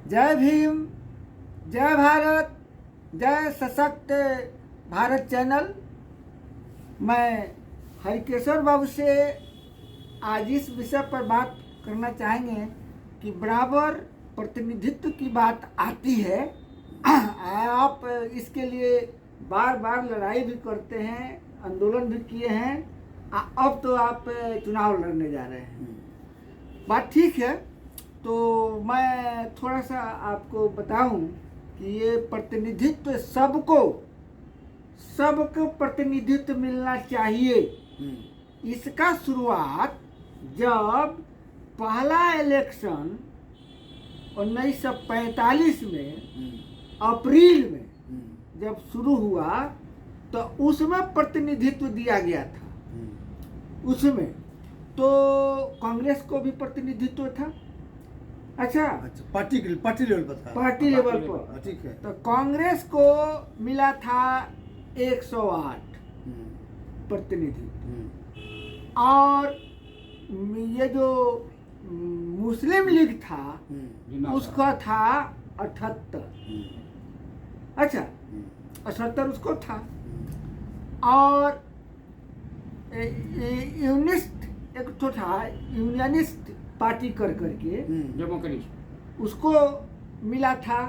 जय भीम, जय भारत, जय सशक्त भारत चैनल। मैं हरिकेश्वर बाबू से आज इस विषय पर बात करना चाहेंगे कि बराबर प्रतिनिधित्व की बात आती है। आप इसके लिए बार बार लड़ाई भी करते हैं, आंदोलन भी किए हैं। अब तो आप चुनाव लड़ने जा रहे हैं, बात ठीक है। तो मैं थोड़ा सा आपको बताऊं कि ये प्रतिनिधित्व सबको प्रतिनिधित्व मिलना चाहिए। इसका शुरुआत जब पहला इलेक्शन 1945 में अप्रैल में जब शुरू हुआ तो उसमें प्रतिनिधित्व दिया गया था। उसमें तो कांग्रेस को भी प्रतिनिधित्व था। अच्छा, पार्टी लेवल पर था। पार्टी लेवल पर ठीक है। तो कांग्रेस को मिला था 108 प्रतिनिधित्व, और ये जो मुस्लिम लीग था उसका था 78। अच्छा, 78 उसको था। और एक तो था यूनियनिस्ट पार्टी कर करके उसको मिला था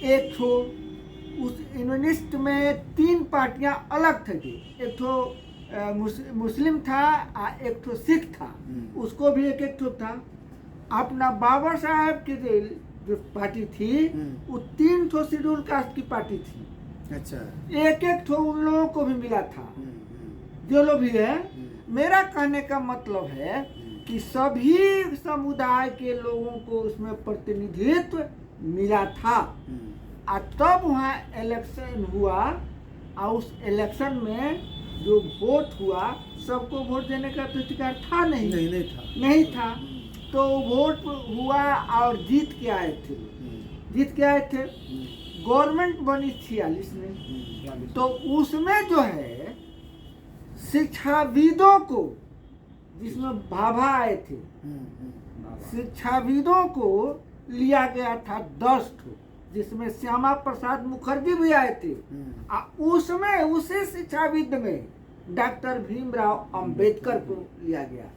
एक ठो। उस यूनियनिस्ट में 3 पार्टियां अलग थी। एक ठो मुस्लिम था, एक ठो सिख था, उसको भी एक ठो था। अपना बाबा साहब की जो पार्टी थी वो 3 ठो शेड्यूल कास्ट की पार्टी थी। अच्छा, एक ठो उन लोगों को भी मिला था, जो लोग भी है। मेरा कहने का मतलब है कि सभी समुदाय के लोगों को उसमें प्रतिनिधित्व मिला था। तब वहाँ इलेक्शन हुआ और उस इलेक्शन में जो वोट हुआ, सबको वोट देने का तो अधिकार था नहीं था। तो वोट हुआ और जीत के आए थे। गवर्नमेंट बनी 46 में। तो उसमें जो है शिक्षाविदों को, जिसमें भाभा आए थे, शिक्षाविदों को लिया गया था 10 ठो, जिसमें श्यामा प्रसाद मुखर्जी भी आए थे। उसमें उसी शिक्षाविद में डॉक्टर भीमराव अंबेडकर को लिया गया,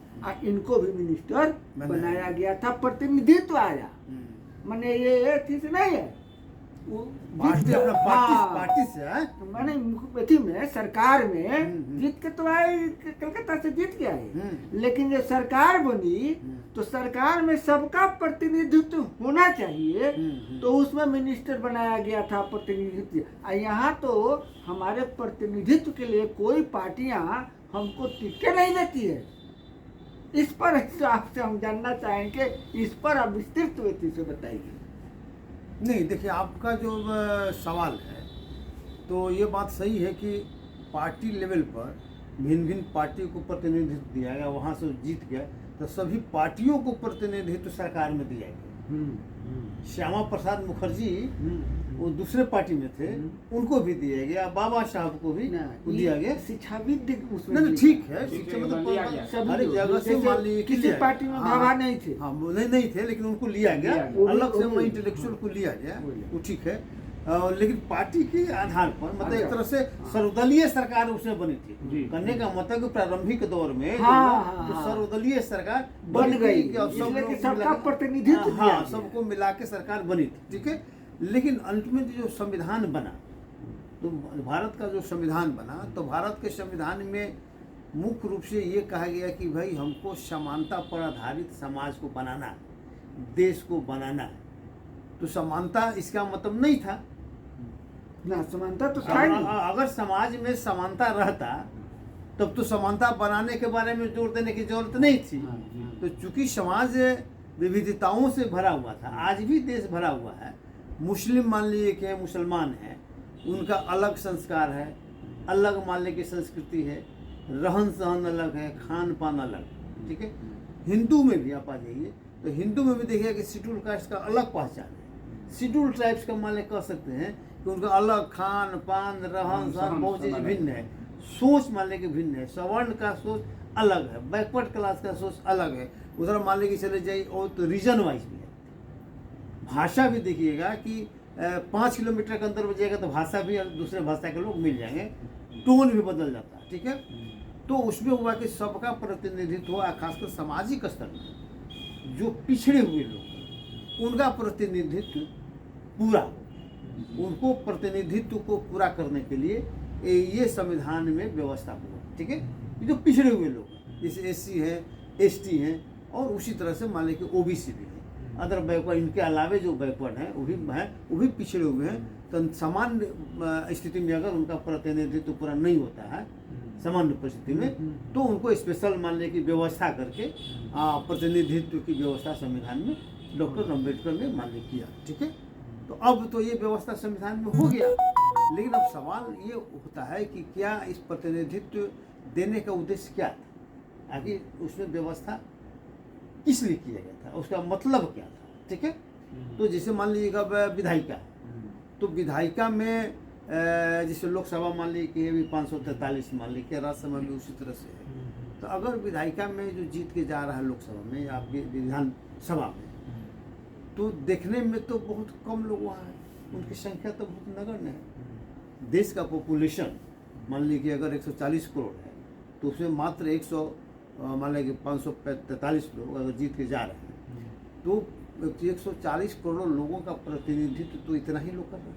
इनको भी मिनिस्टर बनाया गया था। प्रतिनिधित्व आया, माने ये चीज नहीं है पार्टी से माने मुख्यमंत्री में सरकार में जीत के तो आए, कलकत्ता से जीत के आए। लेकिन जब सरकार बनी तो सरकार में सबका प्रतिनिधित्व होना चाहिए, तो उसमें मिनिस्टर बनाया गया था प्रतिनिधित्व। यहाँ तो हमारे प्रतिनिधित्व के लिए कोई पार्टियां हमको टिकट नहीं देती है। इस पर आपसे हम जानना चाहेंगे, इस पर आप विस्तृत विधि से बताइए। नहीं, देखिए, आपका जो सवाल है तो ये बात सही है कि पार्टी लेवल पर भिन्न भिन्न पार्टी को प्रतिनिधित्व दिया गया। वहाँ से जीत गया तो सभी पार्टियों को प्रतिनिधित्व सरकार में दिया गया। श्यामा प्रसाद मुखर्जी वो दूसरे पार्टी में थे, उनको भी दिया गया। बाबा साहब को भी दिया गया। शिक्षाविद नहीं, ठीक है, शिक्षा मतलब हर जगह से मान लीजिए किसी पार्टी में भाभा नहीं थे। हाँ, नहीं थे, लेकिन उनको लिया गया अलग से, इंटेलेक्चुअल को लिया गया, वो ठीक है। लेकिन पार्टी के आधार पर मतलब एक तरह से सर्वदलीय सरकार उसमें बनी थी। करने का मतलब प्रारंभिक दौर में सर्वदलीय सरकार बन गई, सबका प्रतिनिधित्व, हाँ, सबको मिला के सरकार बनी थी, ठीक है। लेकिन अल्टीमेटली जो संविधान बना, तो भारत का जो संविधान बना, तो भारत के संविधान में मुख्य रूप से ये कहा गया कि भाई हमको समानता पर आधारित समाज को बनाना है, देश को बनाना है। तो समानता इसका मतलब नहीं था ना, समानता तो था नहीं। अगर समाज में समानता रहता तब तो समानता बनाने के बारे में जोर देने की जरूरत नहीं थी। तो चूंकि समाज विविधताओं से भरा हुआ था, आज भी देश भरा हुआ है। मुस्लिम मान लीजिए कि मुसलमान हैं, उनका अलग संस्कार है, अलग मान लीजिए की संस्कृति है, रहन सहन अलग है, खान पान अलग, ठीक है। हिंदू में भी आप आ जाइए तो हिंदू में भी देखिए कि शेड्यूल कास्ट का अलग पहचान है। शेड्यूल ट्राइब्स का मान कह सकते हैं कि उनका अलग खान पान, रहन सहन, बहुत चीज भिन्न है। सोच मान लें कि भिन्न है। सवर्ण का सोच अलग है, बैकवर्ड क्लास का सोच अलग है। उधर मान लें कि चले जाइए और तो रीजन वाइज भी है, भाषा भी देखिएगा कि 5 किलोमीटर के अंदर में जाएगा तो भाषा भी दूसरे भाषा के लोग मिल जाएंगे, टोन भी बदल जाता है, ठीक है। तो उसमें हुआ कि सबका प्रतिनिधित्व हुआ, खासकर सामाजिक स्तर में जो पिछड़े हुए लोग उनका प्रतिनिधित्व पूरा हो, उनको प्रतिनिधित्व को पूरा करने के लिए ये संविधान में व्यवस्था हुआ, ठीक है। ये जो पिछड़े हुए लोग हैं, जैसे SC है, ST हैं, और उसी तरह से मान लीजिए OBC भी है, अदर बैकवर्ड, इनके अलावे जो बैकवर्ड हैं वो भी पिछड़े हुए हैं। तो सामान्य स्थिति में अगर उनका प्रतिनिधित्व पूरा नहीं होता है सामान्य परिस्थिति में, तो उनको स्पेशल मान लीजिए कि व्यवस्था करके प्रतिनिधित्व की व्यवस्था संविधान में डॉक्टर अम्बेडकर ने मान लीजिए किया, ठीक है। तो अब तो ये व्यवस्था संविधान में हो गया, लेकिन अब सवाल ये होता है कि क्या इस प्रतिनिधित्व देने का उद्देश्य क्या था, आखिर उसमें व्यवस्था किस लिए किया गया था, उसका मतलब क्या था, ठीक है। तो जैसे मान लीजिएगा विधायिका, तो विधायिका में जैसे लोकसभा मान लीजिए कि अभी 543 मान लीजिए, राज्यसभा में उसी तरह से है। तो अगर विधायिका में जो जीत के जा रहा है लोकसभा में या विधानसभा में, तो देखने में तो बहुत कम लोग वहाँ हैं, उनकी संख्या तो बहुत नगण्य है। देश का पॉपुलेशन मान लीजिए अगर 140 करोड़ है, तो उसमें मात्र 100 मान लीजिए 543 लोग अगर जीत के जा रहे हैं, तो 140 करोड़ लोगों का प्रतिनिधित्व तो इतना ही लोग कर रहे हैं,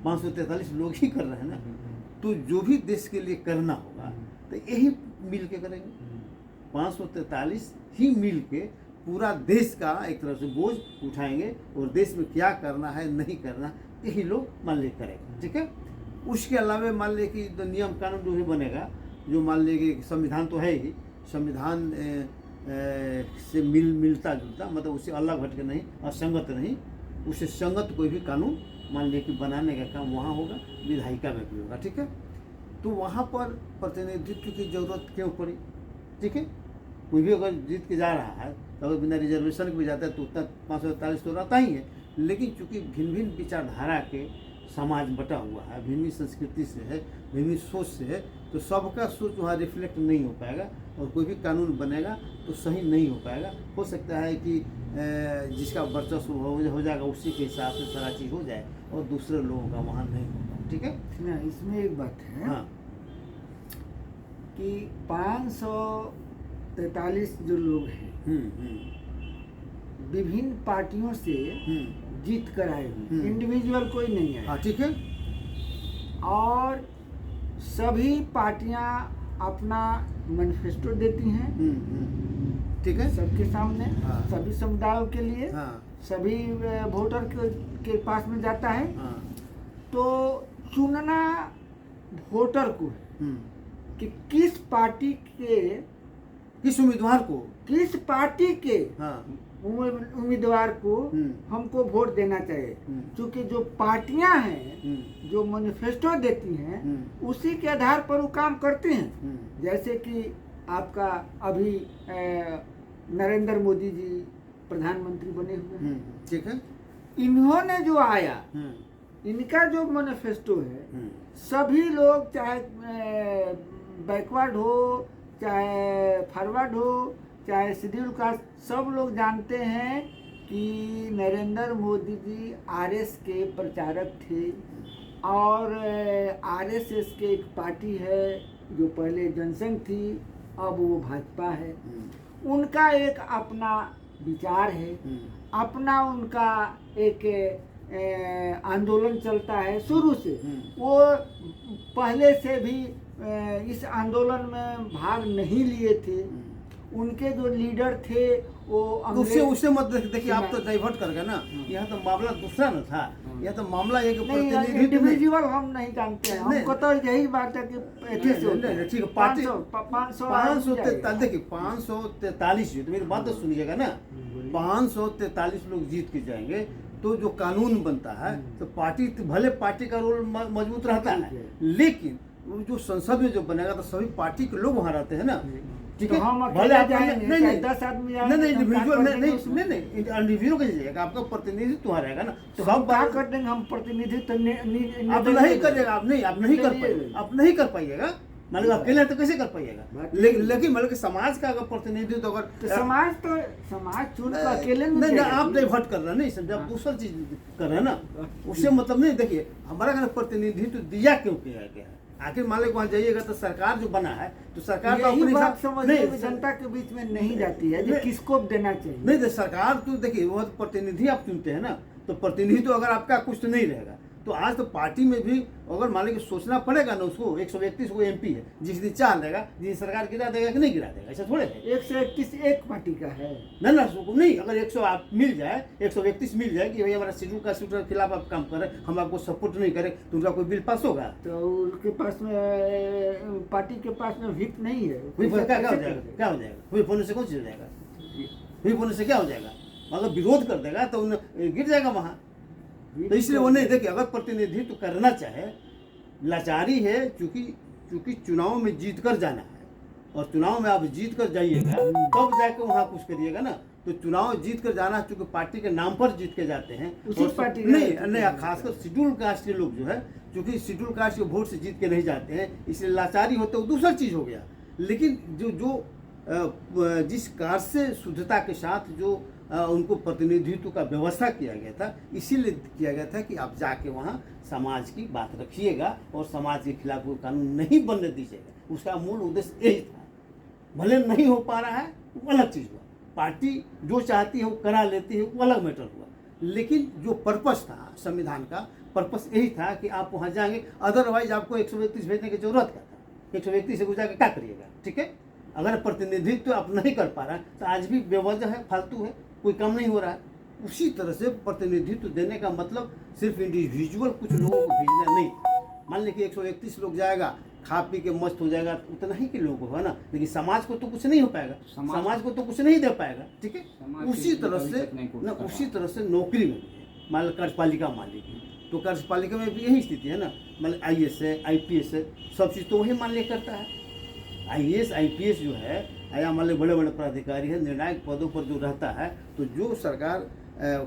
543 लोग ही कर रहे हैं ना। तो जो भी देश के लिए करना होगा तो यही मिल के करेंगे, 543 ही मिल के पूरा देश का एक तरह से बोझ उठाएंगे, और देश में क्या करना है नहीं करना यही लोग मान लीजिए करेंगे, ठीक है। उसके अलावा मान लीजिए कि जो नियम कानून जो भी बनेगा, जो मान लीजिए कि संविधान तो है ही, संविधान से मिलता जुलता, मतलब उससे अलग हट के नहीं, असंगत नहीं, उससे संगत कोई भी कानून मान लीजिए कि बनाने का काम वहाँ होगा, विधायिका में भी होगा, ठीक है। तो वहाँ पर प्रतिनिधित्व की जरूरत क्यों पड़ी, ठीक है। कोई भी अगर जीत के जा रहा है तो अगर बिना रिजर्वेशन के भी जाता है तो उतना 543 तो रहता ही है, लेकिन चूंकि भिन्न भिन्न विचारधारा के समाज बटा हुआ है, भिन्न संस्कृति से है, भिन्न सोच से है, तो सबका सोच वहाँ रिफ्लेक्ट नहीं हो पाएगा, और कोई भी कानून बनेगा तो सही नहीं हो पाएगा। हो सकता है कि जिसका वर्चस्व हो जाएगा उसी के हिसाब से सारा चीज़ हो जाए, और दूसरे लोगों का वहाँ नहीं होगा, ठीक है ना। इसमें एक बात है, हाँ, कि 543 जो लोग हैं विभिन्न पार्टियों से जीत कर आए हुए, इंडिविजुअल कोई नहीं आया, हाँ, ठीक है। और सभी पार्टियां अपना मैनिफेस्टो देती हैं, ठीक है, सबके सामने, हाँ। सभी समुदायों के लिए, हाँ, सभी वोटर के पास में जाता है। हाँ, तो चुनना वोटर को है कि किस पार्टी के, किस उम्मीदवार को, किस पार्टी के हाँ, उम्मीदवार को हमको वोट देना चाहिए। क्योंकि जो पार्टियां हैं जो मैनिफेस्टो देती हैं उसी के आधार पर वो काम करते हैं। जैसे कि आपका अभी नरेंद्र मोदी जी प्रधानमंत्री बने हुए हैं, ठीक है। इन्होंने जो आया, इनका जो मैनिफेस्टो है, सभी लोग चाहे बैकवर्ड हो, चाहे फॉरवर्ड हो, चाहे शेड्यूल कास्ट, सब लोग जानते हैं कि नरेंद्र मोदी जी आरएस के प्रचारक थे, और आरएसएस के एक पार्टी है जो पहले जनसंघ थी, अब वो भाजपा है। उनका एक अपना विचार है, अपना उनका एक आंदोलन चलता है शुरू से। वो पहले से भी इस आंदोलन में भाग नहीं लिए थे। उनके जो लीडर थे वो उससे मत देखिए, आप तो डाइवर्ट कर गए ना। यहाँ तो मामला दूसरा न था, यहाँ तो मामला एक इंडिविजुअल हम नहीं जानते हैं, हमको तो यही बात है कि ऐसे से होता है। ठीक है, पार्टी 500 देखिए 543, तो मेरी बात तो सुनिएगा ना, 543 लोग जीत के जाएंगे तो जो कानून बनता है तो पार्टी, भले पार्टी का रोल मजबूत रहता है, लेकिन जो संसद में जो बनेगा तो सभी पार्टी के लोग वहाँ रहते हैं ना, ठीक है। भले आप नहीं 10 आदमी इंडिविजुअल नहीं इंडिविजुअल कैसे जाएगा, आपका प्रतिनिधित्व वहाँ रहेगा ना। तो हम क्या कर देंगे, हम प्रतिनिधित्व आप नहीं करिएगा, आप नहीं कर पाइएगा, मान लो अकेले तो कैसे कर पाइएगा। बात लेकिन मतलब कि समाज का अगर प्रतिनिधित्व तो अगर समाज चुन कर अकेले में नहीं, देगा आप जी। डाइवर्ट कर रहे हैं, नहीं समझा, आप दूसरा चीज कर रहे हैं ना, उससे मतलब नहीं। देखिए हमारा अगर प्रतिनिधित्व दिया क्यों किया गया है, आखिर मान लो वहाँ जाइएगा तो सरकार जो बना है तो सरकार तो यही अपने बात हिसाब समझने में नहीं जनता के बीच में नहीं जाती है, जो नहीं। किसको देना चाहिए। नहीं तो सरकार तो देखिए वो तो प्रतिनिधि आप चुनते हैं ना, तो प्रतिनिधि तो अगर आपका कुछ तो नहीं रहेगा। तो आज तो पार्टी में भी अगर मान लीजिए सोचना पड़ेगा ना उसको, 131 को MP है, जिस दिन चाह देगा, जिस दिन सरकार गिरा देगा कि नहीं गिरा देगा, ऐसा थोड़े है। 131 एक पार्टी का है। ना नहीं, अगर 100 आप मिल जाए, 131 मिल जाए कि भाई हमारा शेड्यूल कास्ट के खिलाफ आप काम करें, हम आपको सपोर्ट नहीं करें, तो उनका कोई बिल पास होगा? तो उनके पास में पार्टी के पास में व्हिप नहीं है। व्हिप क्या हो जाएगा, क्या हो जाएगा? व्हिप होने से कौन चीज हो जाएगा? व्हिप होने से क्या हो जाएगा? मतलब विरोध कर देगा तो गिर जाएगा वहाँ। तो इसलिए वो नहीं, देखिए अगर प्रतिनिधित्व करना चाहे, लाचारी है क्योंकि चुनाव में जीत कर जाना है, और चुनाव में आप जीत कर जाइएगा तब जाके वहाँ कुछ करिएगा ना। तो चुनाव जीत कर जाना चूंकि पार्टी के नाम पर जीत के जाते हैं, उसी और पार्टी नहीं, खासकर शेड्यूल कास्ट के लोग जो है, क्योंकि शेड्यूल कास्ट के वोट से जीत के नहीं जाते हैं, इसलिए लाचारी होते वो दूसरा चीज हो गया। लेकिन जिस कार्य से शुद्धता के साथ जो उनको प्रतिनिधित्व का व्यवस्था किया गया था, इसीलिए किया गया था कि आप जाके वहाँ समाज की बात रखिएगा और समाज के खिलाफ कोई कानून नहीं बनने दीजिएगा। उसका मूल उद्देश्य यही था। भले नहीं हो पा रहा है वो अलग चीज़ हुआ, पार्टी जो चाहती है वो करा लेती है, वो अलग मैटर हुआ। लेकिन जो पर्पस था संविधान का, पर्पस यही था कि आप वहाँ जाएंगे, अदरवाइज आपको 131 भेजने की जरूरत क्या था? 131 से गुजरा के क्या करिएगा? ठीक है, अगर प्रतिनिधित्व आप नहीं कर पा रहा है तो आज भी बेवजह है, फालतू है, कोई काम नहीं हो रहा है। उसी तरह से प्रतिनिधित्व देने का मतलब सिर्फ इंडिविजुअल कुछ लोगों को भेजना नहीं। मान लीजिए 131 लोग जाएगा, खा पी के मस्त हो जाएगा, उतना ही के लोगों को है ना, लेकिन समाज को तो कुछ नहीं हो पाएगा, समाज को तो कुछ नहीं दे पाएगा। ठीक है, उसी तरह से नौकरी में भी है। मान लो कार्यपालिका मान लीजिए, तो कार्यपालिका में भी यही स्थिति है ना, मतलब IAS है, IPS है, सब चीज़ तो वही मान लिया करता है। IAS IPS जो है, या मान लो बड़े बड़े प्राधिकारी है, निर्णायक पदों पर जो रहता है, तो जो सरकार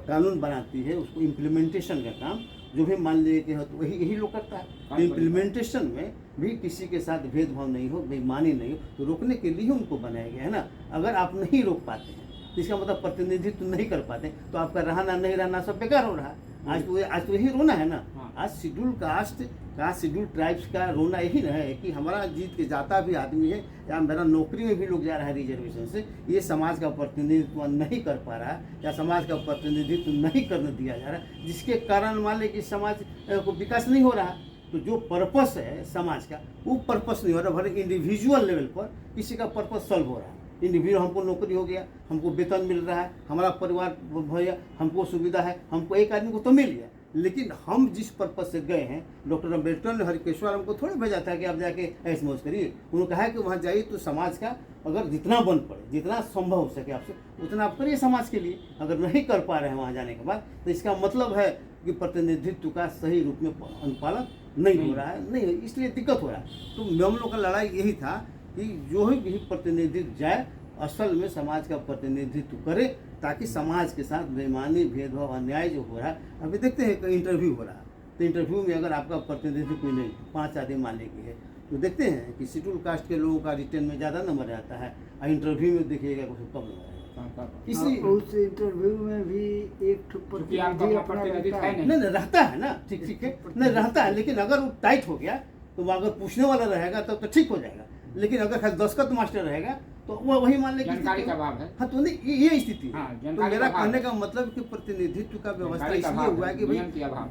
कानून बनाती है उसको इम्प्लीमेंटेशन का काम जो भी मान लेते हैं तो वही यही लोग करता है। तो इम्प्लीमेंटेशन में भी किसी के साथ भेदभाव नहीं हो, बेईमानी नहीं हो, तो रोकने के लिए उनको बनाया गया है ना। अगर आप नहीं रोक पाते हैं तो इसका मतलब प्रतिनिधित्व नहीं कर पाते, तो आपका रहना नहीं रहना सब बेकार हो रहा है। आज तो यही रोना है ना। आज शेड्यूल कास्ट का, शेड्यूल ट्राइब्स का रोना यही ना है कि हमारा जीत के जाता भी आदमी है, या मेरा नौकरी में भी लोग जा रहा है रिजर्वेशन से, ये समाज का प्रतिनिधित्व नहीं कर पा रहा है, या समाज का प्रतिनिधित्व नहीं करने दिया जा रहा है, जिसके कारण मान लें कि समाज को विकास नहीं हो रहा है। तो जो पर्पस है समाज का, वो पर्पस नहीं हो रहा। भले इंडिविजुअल लेवल पर किसी का पर्पस सॉल्व हो रहा है, इंडिविजुअल हमको नौकरी हो गया, हमको वेतन मिल रहा है, हमारा परिवार भैया, हमको सुविधा है, हमको एक आदमी को तो मिल गया। लेकिन हम जिस पर्पस से गए हैं, डॉक्टर अम्बेडकर ने हरिकेश्वर हमको थोड़ी भेजा था कि आप जाके ऐश मौज करिए। उन्होंने कहा कि वहाँ जाइए तो समाज का अगर जितना बन पड़े, जितना संभव हो सके आपसे, उतना आप करिए समाज के लिए। अगर नहीं कर पा रहे हैं वहाँ जाने के बाद, तो इसका मतलब है कि प्रतिनिधित्व का सही रूप में अनुपालन नहीं हो रहा है, नहीं, इसलिए दिक्कत हो रहा है। तो हम लोग का लड़ाई यही था कि जो भी प्रतिनिधित्व जाए असल में समाज का प्रतिनिधित्व करे, ताकि समाज के साथ बेईमानी, भेदभाव, अन्याय जो हो रहा है। अभी देखते हैं कहीं इंटरव्यू हो रहा है, तो इंटरव्यू में अगर आपका प्रतिनिधित्व कोई नहीं, 5 आदमी मान लेंगे है, तो देखते हैं कि शेड्यूल कास्ट के लोगों का रिटर्न में ज़्यादा नंबर आता है, और इंटरव्यू में देखिएगा कुछ कम नंबर आएगा। इसलिए उस इंटरव्यू में भी एक प्रतिनिधि अपना रहता है। नहीं रहता है ना, ठीक है, नहीं रहता है, लेकिन अगर वो टाइट हो गया तो वो अगर पूछने वाला रहेगा तब तो ठीक हो जाएगा। लेकिन अगर खाली दस्खत मास्टर रहेगा तो वो वही मान ले जानकारी का अभाव है। हाँ, तो नहीं ये स्थिति है। हाँ, तो मेरा कहने का मतलब कि प्रतिनिधित्व का व्यवस्था इसलिए हुआ है कि भाई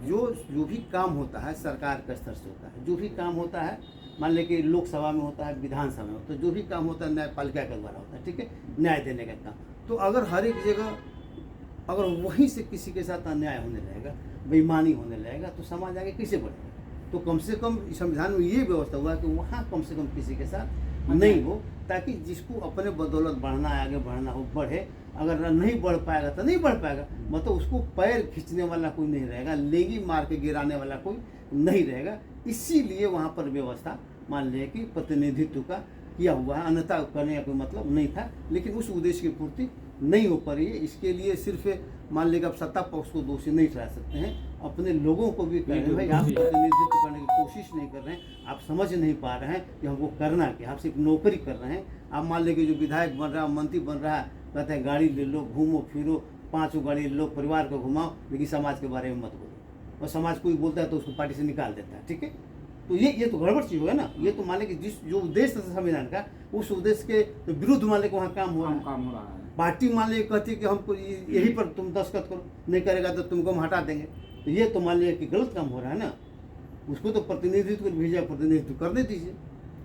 जो भी काम होता है सरकार के स्तर से होता है, जो भी काम होता है मान ले कि लोकसभा में होता है, विधानसभा में होता है, जो भी काम होता है न्यायपालिका के द्वारा होता है, ठीक है, न्याय देने का काम। तो अगर हर एक जगह अगर वहीं से किसी के साथ अन्याय होने लगेगा, बेईमानी होने लगेगा, तो समाज आगे कैसे बढ़ेगा? तो कम से कम संविधान में ये व्यवस्था हुआ कि वहाँ कम से कम किसी के साथ नहीं हो, ताकि जिसको अपने बदौलत बढ़ना है, आगे बढ़ना हो, बढ़े। अगर नहीं बढ़ पाएगा तो नहीं बढ़ पाएगा, मतलब उसको पैर खींचने वाला कोई नहीं रहेगा, लेगी मार के गिराने वाला कोई नहीं रहेगा। इसीलिए वहाँ पर व्यवस्था मान लिया कि प्रतिनिधित्व का किया हुआ है, अन्यथा करने का कोई मतलब नहीं था। लेकिन उस उद्देश्य की पूर्ति नहीं हो पा रही है। इसके लिए सिर्फ मान लीजिए आप सत्ता पक्ष को दोषी नहीं ठहरा सकते हैं, अपने लोगों को भी कह रहे हैं भाई आप प्रतिनिधित्व करने की कोशिश नहीं कर रहे हैं, आप समझ नहीं पा रहे हैं कि हमको करना क्या, आप सिर्फ नौकरी कर रहे हैं। आप मान लीजिए जो विधायक बन रहा है, मंत्री बन रहा है, कहते हैं गाड़ी ले लो, घूमो फिरो, 5 गाड़ी ले लो, परिवार को घुमाओ, लेकिन समाज के बारे में मत बोलो। और समाज कोई बोलता है तो उसको पार्टी से निकाल देता है, ठीक है। तो ये तो गड़बड़ चीज होगा ना। ये तो मान लीजिए जिस जो उद्देश्य था संविधान का, उस उद्देश्य के तो विरुद्ध मान लीजिए वहाँ काम हो रहा है। पार्टी मान लीजिए कहती है कि हमको यही पर तुम दस्तखत करो, नहीं करेगा तो तुमको हम हटा देंगे। तो ये तो मान लीजिए कि गलत काम हो रहा है ना। उसको तो प्रतिनिधित्व भेजा, प्रतिनिधित्व करने दीजिए।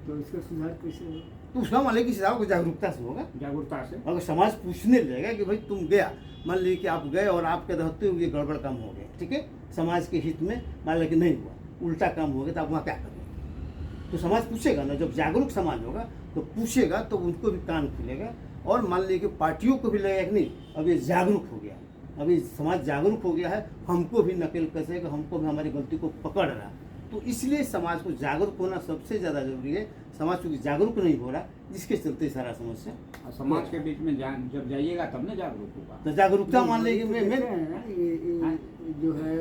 तो इसका सुधार कैसे होगा? तो उसका मान लीजिए कि साहब जागरूकता से होगा। जागरूकता से अगर समाज पूछने लगेगा कि भाई तुम गया, मान लीजिए कि आप गए और आपके रहते हुए गड़बड़ काम हो गया, ठीक है, समाज के हित में मान लीजिए कि नहीं हुआ, उल्टा काम हो गया, तो आप वहाँ क्या करेंगे? तो समाज पूछेगा ना। जब जागरूक समाज होगा तो पूछेगा, तो उनको भी कान खुलेगा। और मान लीजिए कि पार्टियों को भी लगेगा कि नहीं अब ये जागरूक हो गया, अभी समाज जागरूक हो गया है, हमको भी नकेल कसेगा, हमको भी हमारी गलती को पकड़ रहा। तो इसलिए समाज को जागरूक होना सबसे ज़्यादा जरूरी है। समाज क्योंकि जागरूक नहीं हो रहा, जिसके चलते सारा समस्या। और समाज के बीच में जब जाइएगा तब ना जागरूक होगा। तो जागरूकता मान लीजिए ये जो है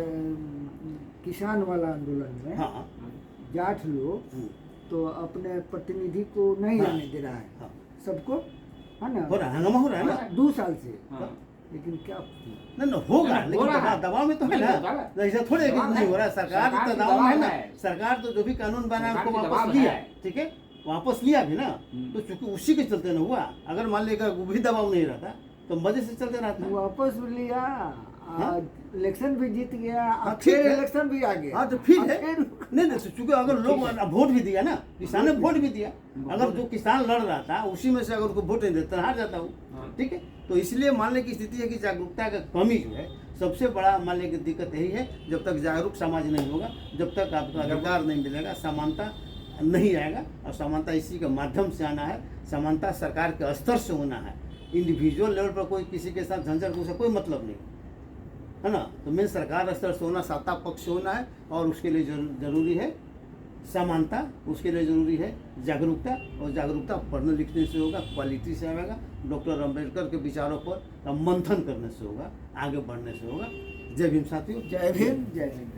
किसान वाला आंदोलन में हाँ जाट लोग तो अपने प्रतिनिधि को नहीं हाँ, आने दे रहा है, हाँ, सबको, है ना, हो रहा है, हंगामा हो रहा है ना 2 साल से। हाँ। लेकिन क्या नहीं ना होगा, हो लेकिन रहा है। दबाव में तो है नहीं, ना। ऐसा थोड़े है कि दबाव नहीं हो रहा है। है। सरकार सरकार तो की दबाव में है ना। दबाव है। सरकार तो जो भी कानून बना है उसको सरकार की वापस दबाव लिया, है। ठीक है, वापस लिया भी ना। तो चूंकि उसी के चलते ना हुआ। अगर मान लीजिएगा वो भी दबाव नहीं रहता तो मजे से चलते रहता। वापस लिया, हाँ? इलेक्शन भी जीत गया, हाँ, अब फिर ठीक है। इलेक्शन भी आ गया। हाँ तो फिर अब है फिर नहीं नहीं, चूंकि अगर लोग वोट भी दिया ना, किसान ने वोट भी दिया, अगर जो किसान लड़ रहा था उसी में से अगर उनको वोट नहीं देता हार जाता हूँ, ठीक है। तो इसलिए मानने की स्थिति है कि जागरूकता का कमी जो है सबसे बड़ा मानने की दिक्कत यही है। जब तक जागरूक समाज नहीं होगा, जब तक आपको अधिकार नहीं मिलेगा, समानता नहीं आएगा। और समानता इसी के माध्यम से आना है। समानता सरकार के स्तर से होना है। इंडिविजुअल लेवल पर कोई किसी के साथ झंझट उसका कोई मतलब नहीं है ना। तो मेन सरकार स्तर से होना, सत्ता पक्ष से होना है। और उसके लिए जरूरी है समानता, उसके लिए जरूरी है जागरूकता। और जागरूकता पढ़ने लिखने से होगा, क्वालिटी से आएगा, डॉक्टर अम्बेडकर के विचारों पर मंथन करने से होगा, आगे बढ़ने से होगा। जय भीम साथियों। जय भीम, जय भीम।